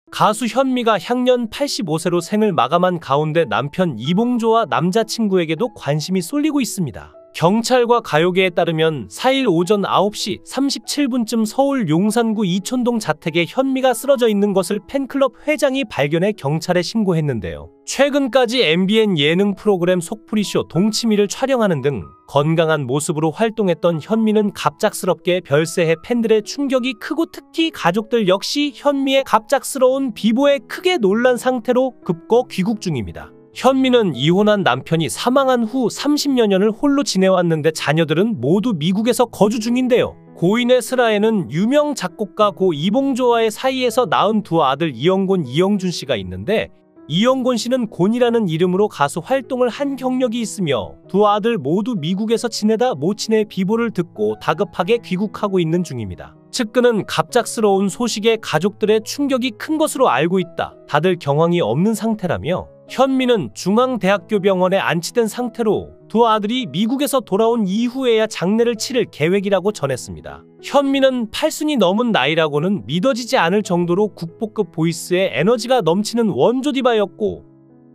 가수 현미가 향년 85세로 생을 마감한 가운데 남편 이봉조와 남자친구에게도 관심이 쏠리고 있습니다. 경찰과 가요계에 따르면 4일 오전 9시 37분쯤 서울 용산구 이촌동 자택에 현미가 쓰러져 있는 것을 팬클럽 회장이 발견해 경찰에 신고했는데요. 최근까지 MBN 예능 프로그램 속풀이쇼 동치미를 촬영하는 등 건강한 모습으로 활동했던 현미는 갑작스럽게 별세해 팬들의 충격이 크고 특히 가족들 역시 현미의 갑작스러운 비보에 크게 놀란 상태로 급거 귀국 중입니다. 현미는 이혼한 남편이 사망한 후 30여 년을 홀로 지내왔는데 자녀들은 모두 미국에서 거주 중인데요. 고인의 슬하에는 유명 작곡가 고 이봉조와의 사이에서 낳은 두 아들 이영곤, 이영준 씨가 있는데 이영곤 씨는 곤이라는 이름으로 가수 활동을 한 경력이 있으며 두 아들 모두 미국에서 지내다 모친의 비보를 듣고 다급하게 귀국하고 있는 중입니다. 측근은 갑작스러운 소식에 가족들의 충격이 큰 것으로 알고 있다. 다들 경황이 없는 상태라며 현미는 중앙대학교 병원에 안치된 상태로 두 아들이 미국에서 돌아온 이후에야 장례를 치를 계획이라고 전했습니다. 현미는 8순이 넘은 나이라고는 믿어지지 않을 정도로 국보급 보이스에 에너지가 넘치는 원조 디바였고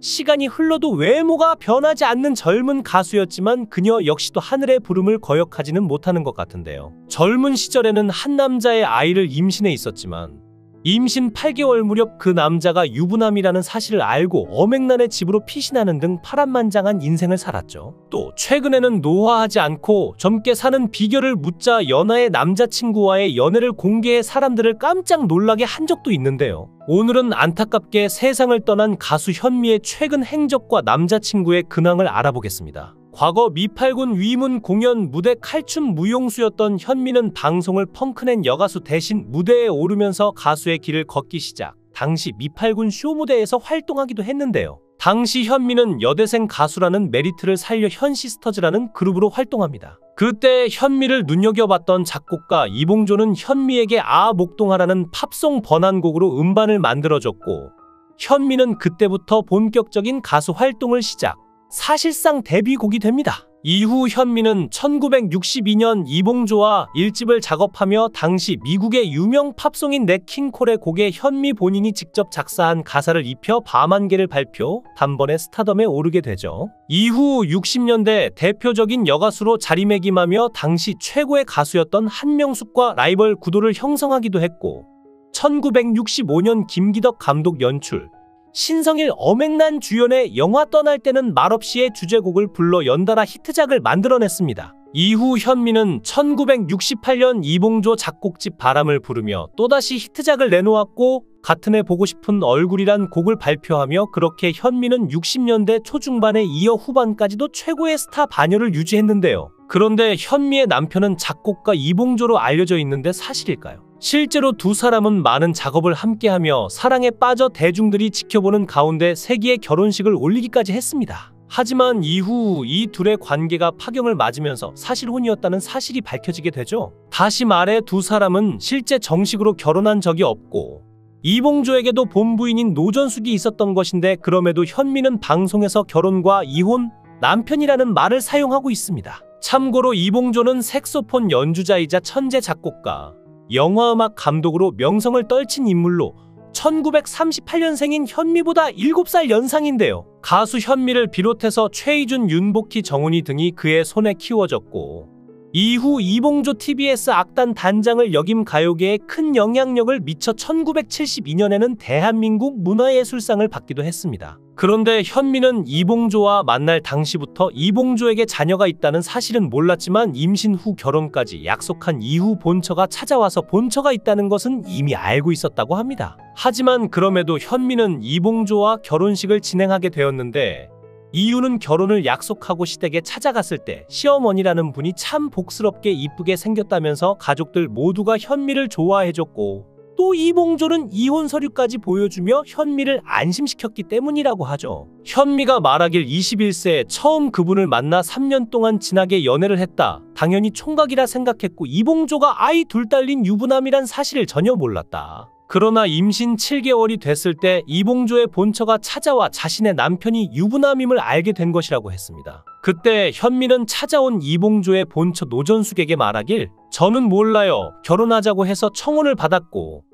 시간이 흘러도 외모가 변하지 않는 젊은 가수였지만 그녀 역시도 하늘의 부름을 거역하지는 못하는 것 같은데요. 젊은 시절에는 한 남자의 아이를 임신해 있었지만 임신 8개월 무렵 그 남자가 유부남이라는 사실을 알고 어맹란의 집으로 피신하는 등 파란만장한 인생을 살았죠. 또 최근에는 노화하지 않고 젊게 사는 비결을 묻자 연하의 남자친구와의 연애를 공개해 사람들을 깜짝 놀라게 한 적도 있는데요. 오늘은 안타깝게 세상을 떠난 가수 현미의 최근 행적과 남자친구의 근황을 알아보겠습니다. 과거 미팔군 위문 공연 무대 칼춤 무용수였던 현미는 방송을 펑크낸 여가수 대신 무대에 오르면서 가수의 길을 걷기 시작. 당시 미팔군 쇼 무대에서 활동하기도 했는데요. 당시 현미는 여대생 가수라는 메리트를 살려 현시스터즈라는 그룹으로 활동합니다. 그때 현미를 눈여겨봤던 작곡가 이봉조는 현미에게 아 목동하라는 팝송 번안곡으로 음반을 만들어줬고 현미는 그때부터 본격적인 가수 활동을 시작. 사실상 데뷔곡이 됩니다. 이후 현미는 1962년 이봉조와 1집을 작업하며 당시 미국의 유명 팝송인 넷 킹콜의 곡에 현미 본인이 직접 작사한 가사를 입혀 밤안개를 발표, 단번에 스타덤에 오르게 되죠. 이후 60년대 대표적인 여가수로 자리매김하며 당시 최고의 가수였던 한명숙과 라이벌 구도를 형성하기도 했고 1965년 김기덕 감독 연출, 신성일 어맹란 주연의 영화 떠날 때는 말없이의 주제곡을 불러 연달아 히트작을 만들어냈습니다. 이후 현미는 1968년 이봉조 작곡집 바람을 부르며 또다시 히트작을 내놓았고 같은 해 보고 싶은 얼굴이란 곡을 발표하며 그렇게 현미는 60년대 초중반에 이어 후반까지도 최고의 스타 반열을 유지했는데요. 그런데 현미의 남편은 작곡가 이봉조로 알려져 있는데 사실일까요? 실제로 두 사람은 많은 작업을 함께하며 사랑에 빠져 대중들이 지켜보는 가운데 세기의 결혼식을 올리기까지 했습니다. 하지만 이후 이 둘의 관계가 파경을 맞으면서 사실혼이었다는 사실이 밝혀지게 되죠. 다시 말해 두 사람은 실제 정식으로 결혼한 적이 없고 이봉조에게도 본부인인 노전숙이 있었던 것인데 그럼에도 현미는 방송에서 결혼과 이혼, 남편이라는 말을 사용하고 있습니다. 참고로 이봉조는 색소폰 연주자이자 천재 작곡가, 영화음악 감독으로 명성을 떨친 인물로 1938년생인 현미보다 7살 연상인데요. 가수 현미를 비롯해서 최희준, 윤복희, 정훈이 등이 그의 손에 키워졌고 이후 이봉조 TBS 악단 단장을 역임 가요계에 큰 영향력을 미쳐 1972년에는 대한민국 문화예술상을 받기도 했습니다. 그런데 현미는 이봉조와 만날 당시부터 이봉조에게 자녀가 있다는 사실은 몰랐지만 임신 후 결혼까지 약속한 이후 본처가 찾아와서 본처가 있다는 것은 이미 알고 있었다고 합니다. 하지만 그럼에도 현미는 이봉조와 결혼식을 진행하게 되었는데 이유는 결혼을 약속하고 시댁에 찾아갔을 때 시어머니라는 분이 참 복스럽게 이쁘게 생겼다면서 가족들 모두가 현미를 좋아해줬고 또 이봉조는 이혼 서류까지 보여주며 현미를 안심시켰기 때문이라고 하죠. 현미가 말하길 21세에 처음 그분을 만나 3년 동안 진하게 연애를 했다. 당연히 총각이라 생각했고 이봉조가 아이 둘 딸린 유부남이란 사실을 전혀 몰랐다. 그러나 임신 7개월이 됐을 때 이봉조의 본처가 찾아와 자신의 남편이 유부남임을 알게 된 것이라고 했습니다. 그때 현미는 찾아온 이봉조의 본처 노전숙에게 말하길 저는 몰라요. 결혼하자고 해서 청혼을 받았고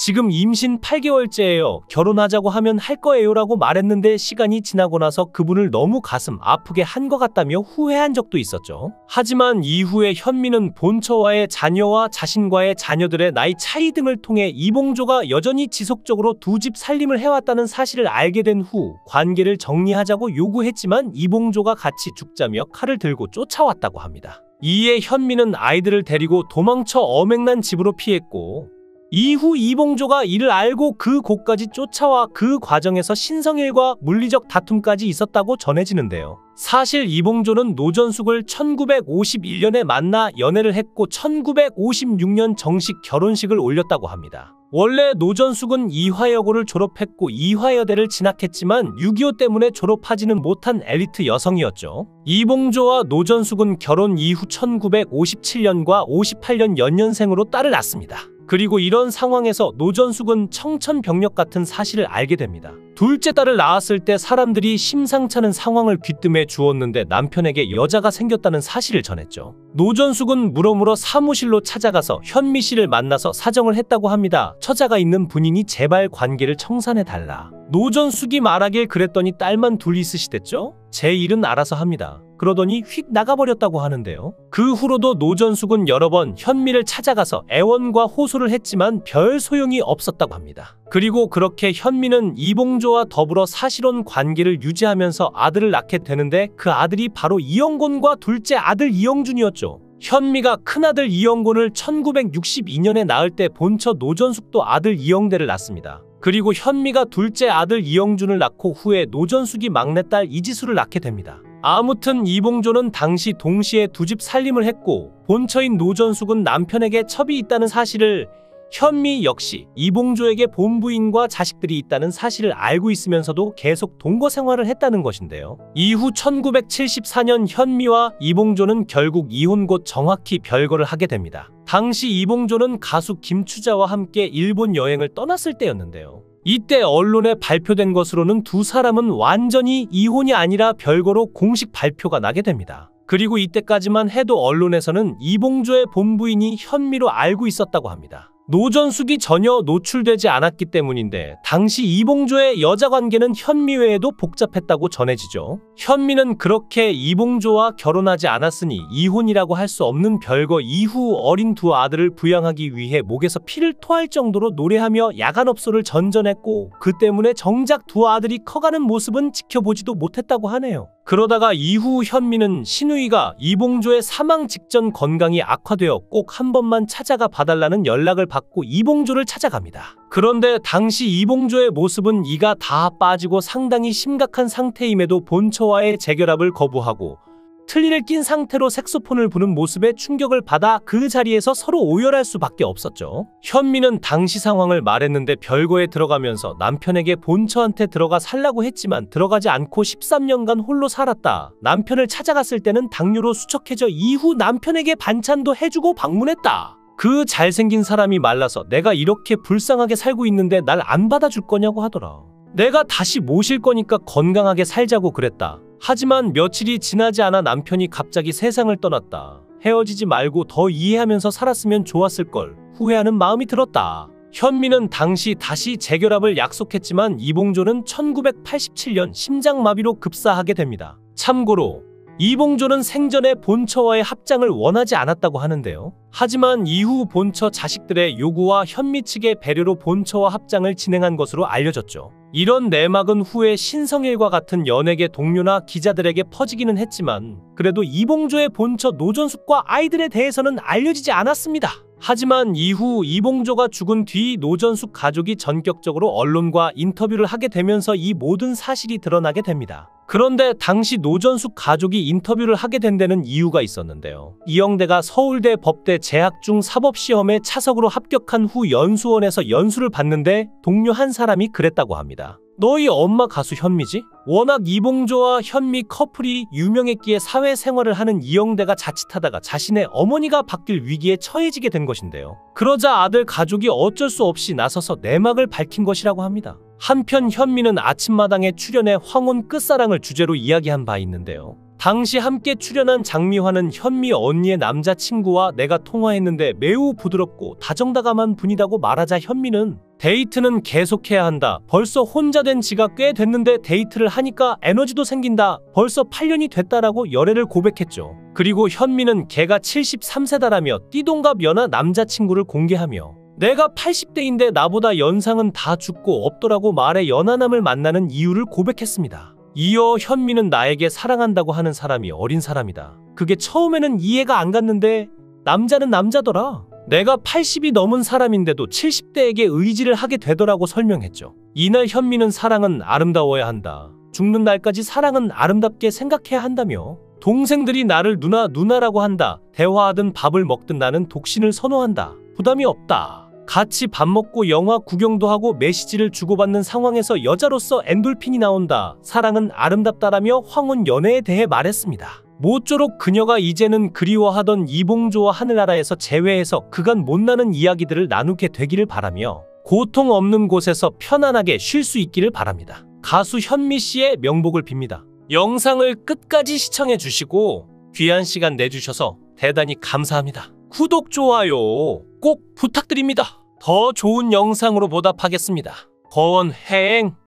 지금 임신 8개월째예요. 결혼하자고 하면 할 거예요 라고 말했는데 시간이 지나고 나서 그분을 너무 가슴 아프게 한 것 같다며 후회한 적도 있었죠. 하지만 이후에 현미는 본처와의 자녀와 자신과의 자녀들의 나이 차이 등을 통해 이봉조가 여전히 지속적으로 두 집 살림을 해왔다는 사실을 알게 된 후 관계를 정리하자고 요구했지만 이봉조가 같이 죽자며 칼을 들고 쫓아왔다고 합니다. 이에 현미는 아이들을 데리고 도망쳐 어맹난 집으로 피했고 이후 이봉조가 이를 알고 그 곳까지 쫓아와 그 과정에서 신성일과 물리적 다툼까지 있었다고 전해지는데요. 사실 이봉조는 노전숙을 1951년에 만나 연애를 했고 1956년 정식 결혼식을 올렸다고 합니다. 원래 노전숙은 이화여고를 졸업했고 이화여대를 진학했지만 6.25 때문에 졸업하지는 못한 엘리트 여성이었죠. 이봉조와 노전숙은 결혼 이후 1957년과 58년 연년생으로 딸을 낳습니다. 그리고 이런 상황에서 노전숙은 청천벽력 같은 사실을 알게 됩니다. 둘째 딸을 낳았을 때 사람들이 심상찮은 상황을 귀뜸해 주었는데 남편에게 여자가 생겼다는 사실을 전했죠. 노전숙은 물어물어 사무실로 찾아가서 현미 씨를 만나서 사정을 했다고 합니다. 처자가 있는 분이니 제발 관계를 청산해달라. 노전숙이 말하길 그랬더니 딸만 둘 있으시댔죠? 제 일은 알아서 합니다. 그러더니 휙 나가버렸다고 하는데요. 그 후로도 노전숙은 여러 번 현미를 찾아가서 애원과 호소를 했지만 별 소용이 없었다고 합니다. 그리고 그렇게 현미는 이봉조와 더불어 사실혼 관계를 유지하면서 아들을 낳게 되는데 그 아들이 바로 이영곤과 둘째 아들 이영준이었죠. 현미가 큰아들 이영곤을 1962년에 낳을 때 본처 노전숙도 아들 이영대를 낳습니다. 그리고 현미가 둘째 아들 이영준을 낳고 후에 노전숙이 막내딸 이지수를 낳게 됩니다. 아무튼 이봉조는 당시 동시에 두 집 살림을 했고 본처인 노전숙은 남편에게 첩이 있다는 사실을, 현미 역시 이봉조에게 본부인과 자식들이 있다는 사실을 알고 있으면서도 계속 동거 생활을 했다는 것인데요. 이후 1974년 현미와 이봉조는 결국 이혼 곧 정확히 별거를 하게 됩니다. 당시 이봉조는 가수 김추자와 함께 일본 여행을 떠났을 때였는데요. 이때 언론에 발표된 것으로는 두 사람은 완전히 이혼이 아니라 별거로 공식 발표가 나게 됩니다. 그리고 이때까지만 해도 언론에서는 이봉조의 본부인이 현미로 알고 있었다고 합니다. 노전숙이 전혀 노출되지 않았기 때문인데 당시 이봉조의 여자관계는 현미 외에도 복잡했다고 전해지죠. 현미는 그렇게 이봉조와 결혼하지 않았으니 이혼이라고 할 수 없는 별거 이후 어린 두 아들을 부양하기 위해 목에서 피를 토할 정도로 노래하며 야간업소를 전전했고 그 때문에 정작 두 아들이 커가는 모습은 지켜보지도 못했다고 하네요. 그러다가 이후 현미는 신우이가 이봉조의 사망 직전 건강이 악화되어 꼭 한 번만 찾아가 봐달라는 연락을 받고 이봉조를 찾아갑니다. 그런데 당시 이봉조의 모습은 이가 다 빠지고 상당히 심각한 상태임에도 본처와의 재결합을 거부하고 틀니를 낀 상태로 색소폰을 부는 모습에 충격을 받아 그 자리에서 서로 오열할 수밖에 없었죠. 현미는 당시 상황을 말했는데 별거에 들어가면서 남편에게 본처한테 들어가 살라고 했지만 들어가지 않고 13년간 홀로 살았다. 남편을 찾아갔을 때는 당뇨로 수척해져 이후 남편에게 반찬도 해주고 방문했다. 그 잘생긴 사람이 말라서 내가 이렇게 불쌍하게 살고 있는데 날 안 받아줄 거냐고 하더라. 내가 다시 모실 거니까 건강하게 살자고 그랬다. 하지만 며칠이 지나지 않아 남편이 갑자기 세상을 떠났다. 헤어지지 말고 더 이해하면서 살았으면 좋았을걸. 후회하는 마음이 들었다. 현미는 당시 다시 재결합을 약속했지만 이봉조는 1987년 심장마비로 급사하게 됩니다. 참고로 이봉조는 생전에 본처와의 합장을 원하지 않았다고 하는데요. 하지만 이후 본처 자식들의 요구와 현미 측의 배려로 본처와 합장을 진행한 것으로 알려졌죠. 이런 내막은 후에 신성일과 같은 연예계 동료나 기자들에게 퍼지기는 했지만 그래도 이봉조의 본처 노전숙과 아이들에 대해서는 알려지지 않았습니다. 하지만 이후 이봉조가 죽은 뒤 노전숙 가족이 전격적으로 언론과 인터뷰를 하게 되면서 이 모든 사실이 드러나게 됩니다. 그런데 당시 노전숙 가족이 인터뷰를 하게 된 데는 이유가 있었는데요. 이영대가 서울대 법대 재학 중 사법시험에 차석으로 합격한 후 연수원에서 연수를 받는데 동료 한 사람이 그랬다고 합니다. 너희 엄마 가수 현미지? 워낙 이봉조와 현미 커플이 유명했기에 사회생활을 하는 이영대가 자칫하다가 자신의 어머니가 바뀔 위기에 처해지게 된 것인데요. 그러자 아들 가족이 어쩔 수 없이 나서서 내막을 밝힌 것이라고 합니다. 한편 현미는 아침마당에 출연해 황혼 끝사랑을 주제로 이야기한 바 있는데요. 당시 함께 출연한 장미화는 현미 언니의 남자친구와 내가 통화했는데 매우 부드럽고 다정다감한 분이라고 말하자 현미는 데이트는 계속해야 한다. 벌써 혼자 된 지가 꽤 됐는데 데이트를 하니까 에너지도 생긴다. 벌써 8년이 됐다라고 열애를 고백했죠. 그리고 현미는 걔가 73세다라며 띠동갑 연하 남자친구를 공개하며 내가 80대인데 나보다 연상은 다 죽고 없더라고 말해 연하남을 만나는 이유를 고백했습니다. 이어 현미는 나에게 사랑한다고 하는 사람이 어린 사람이다. 그게 처음에는 이해가 안 갔는데 남자는 남자더라. 내가 80이 넘은 사람인데도 70대에게 의지를 하게 되더라고 설명했죠. 이날 현미는 사랑은 아름다워야 한다. 죽는 날까지 사랑은 아름답게 생각해야 한다며 동생들이 나를 누나라고 한다. 대화하든 밥을 먹든 나는 독신을 선호한다. 부담이 없다. 같이 밥 먹고 영화 구경도 하고 메시지를 주고받는 상황에서 여자로서 엔돌핀이 나온다. 사랑은 아름답다라며 황혼 연애에 대해 말했습니다. 모쪼록 그녀가 이제는 그리워하던 이봉조와 하늘나라에서 재회해서 그간 못나는 이야기들을 나누게 되기를 바라며 고통 없는 곳에서 편안하게 쉴 수 있기를 바랍니다. 가수 현미 씨의 명복을 빕니다. 영상을 끝까지 시청해 주시고 귀한 시간 내주셔서 대단히 감사합니다. 구독, 좋아요 꼭 부탁드립니다. 더 좋은 영상으로 보답하겠습니다. 거원행